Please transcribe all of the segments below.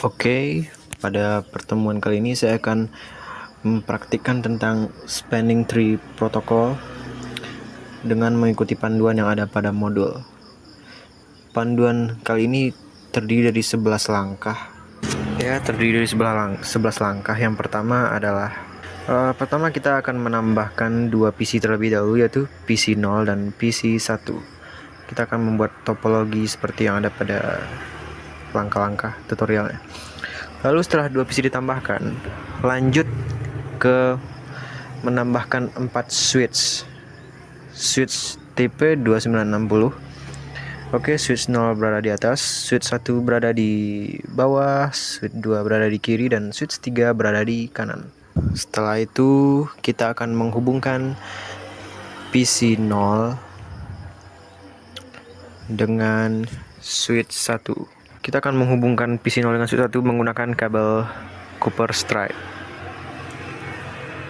Oke, pada pertemuan kali ini saya akan mempraktikkan tentang spanning tree protokol dengan mengikuti panduan yang ada pada modul. Panduan kali ini terdiri dari 11 langkah. Terdiri dari 11 langkah. Yang pertama adalah pertama kita akan menambahkan dua PC terlebih dahulu, yaitu PC 0 dan PC 1. Kita akan membuat topologi seperti yang ada pada langkah-langkah tutorialnya. Lalu setelah dua PC ditambahkan, lanjut ke menambahkan 4 switch tipe 2960. Oke, switch 0 berada di atas, switch 1 berada di bawah, switch 2 berada di kiri, dan switch 3 berada di kanan. Setelah itu kita akan menghubungkan PC 0 dengan switch 1. Kita akan menghubungkan PC 0 dengan switch 1 menggunakan kabel Copper Stripe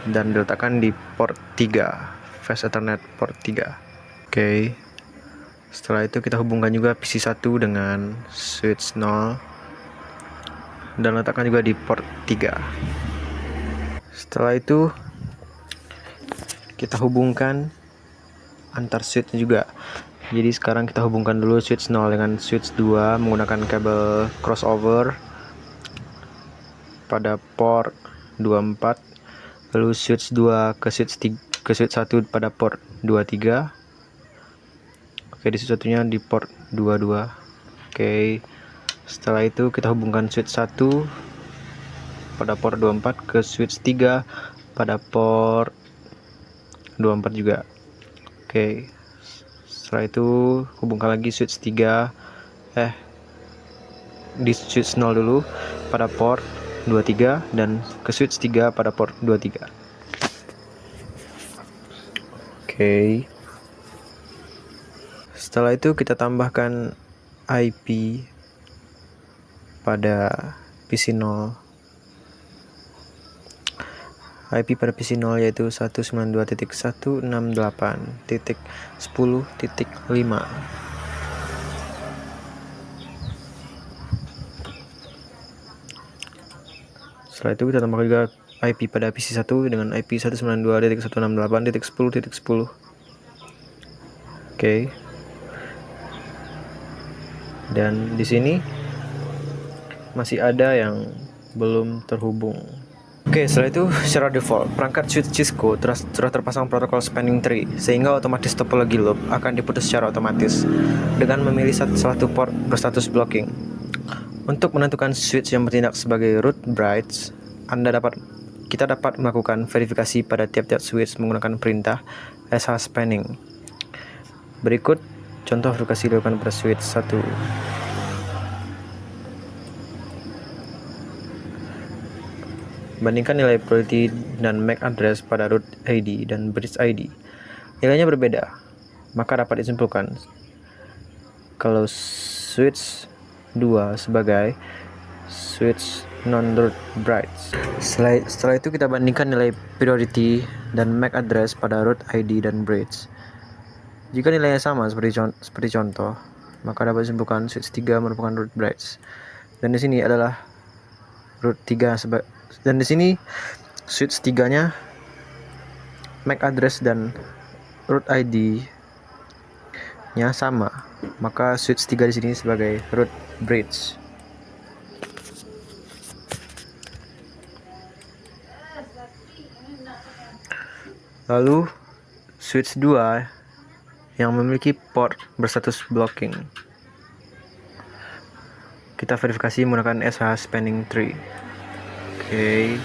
dan diletakkan di port 3, Fast Ethernet port 3. Oke. Setelah itu kita hubungkan juga PC 1 dengan switch 0 dan letakkan juga di port 3. Setelah itu kita hubungkan antar switch juga. Jadi sekarang kita hubungkan dulu switch 0 dengan switch 2 menggunakan kabel crossover pada port 24, lalu switch 2 ke switch 1 pada port 23. Oke, di switch satunya di port 22. Oke. Setelah itu kita hubungkan switch 1 pada port 24 ke switch 3 pada port 24 juga. Oke. Setelah itu hubungkan lagi switch 3 di switch 0 dulu pada port 23 dan ke switch 3 pada port 23. Oke. Setelah itu kita tambahkan IP pada PC 0. IP pada PC 0 yaitu 192.168.10.5. Setelah itu kita tambahkan juga IP pada PC 1 dengan IP 192.168.10.10. Oke. Dan di sini masih ada yang belum terhubung. Oke, setelah itu secara default perangkat switch Cisco sudah terpasang protokol spanning tree, sehingga otomatis topologi loop akan diputus secara otomatis dengan memilih salah satu port berstatus blocking. Untuk menentukan switch yang bertindak sebagai root bridge, kita dapat melakukan verifikasi pada tiap-tiap switch menggunakan perintah SH spanning. Berikut contoh verifikasi dilakukan pada switch 1. Bandingkan nilai priority dan MAC address pada root ID dan bridge ID. Nilainya berbeda, maka dapat disimpulkan kalau switch 2 sebagai switch non-root bridge. Setelah itu kita bandingkan nilai priority dan MAC address pada root ID dan bridge. Jika nilainya sama seperti contoh, maka dapat disimpulkan switch 3 merupakan root bridge. Dan di sini adalah root 3 dan di sini switch 3-nya MAC address dan root ID-nya sama, maka switch 3 di sini sebagai root bridge. Lalu switch 2 yang memiliki port berstatus blocking, kita verifikasi menggunakan SH spanning tree. Oke.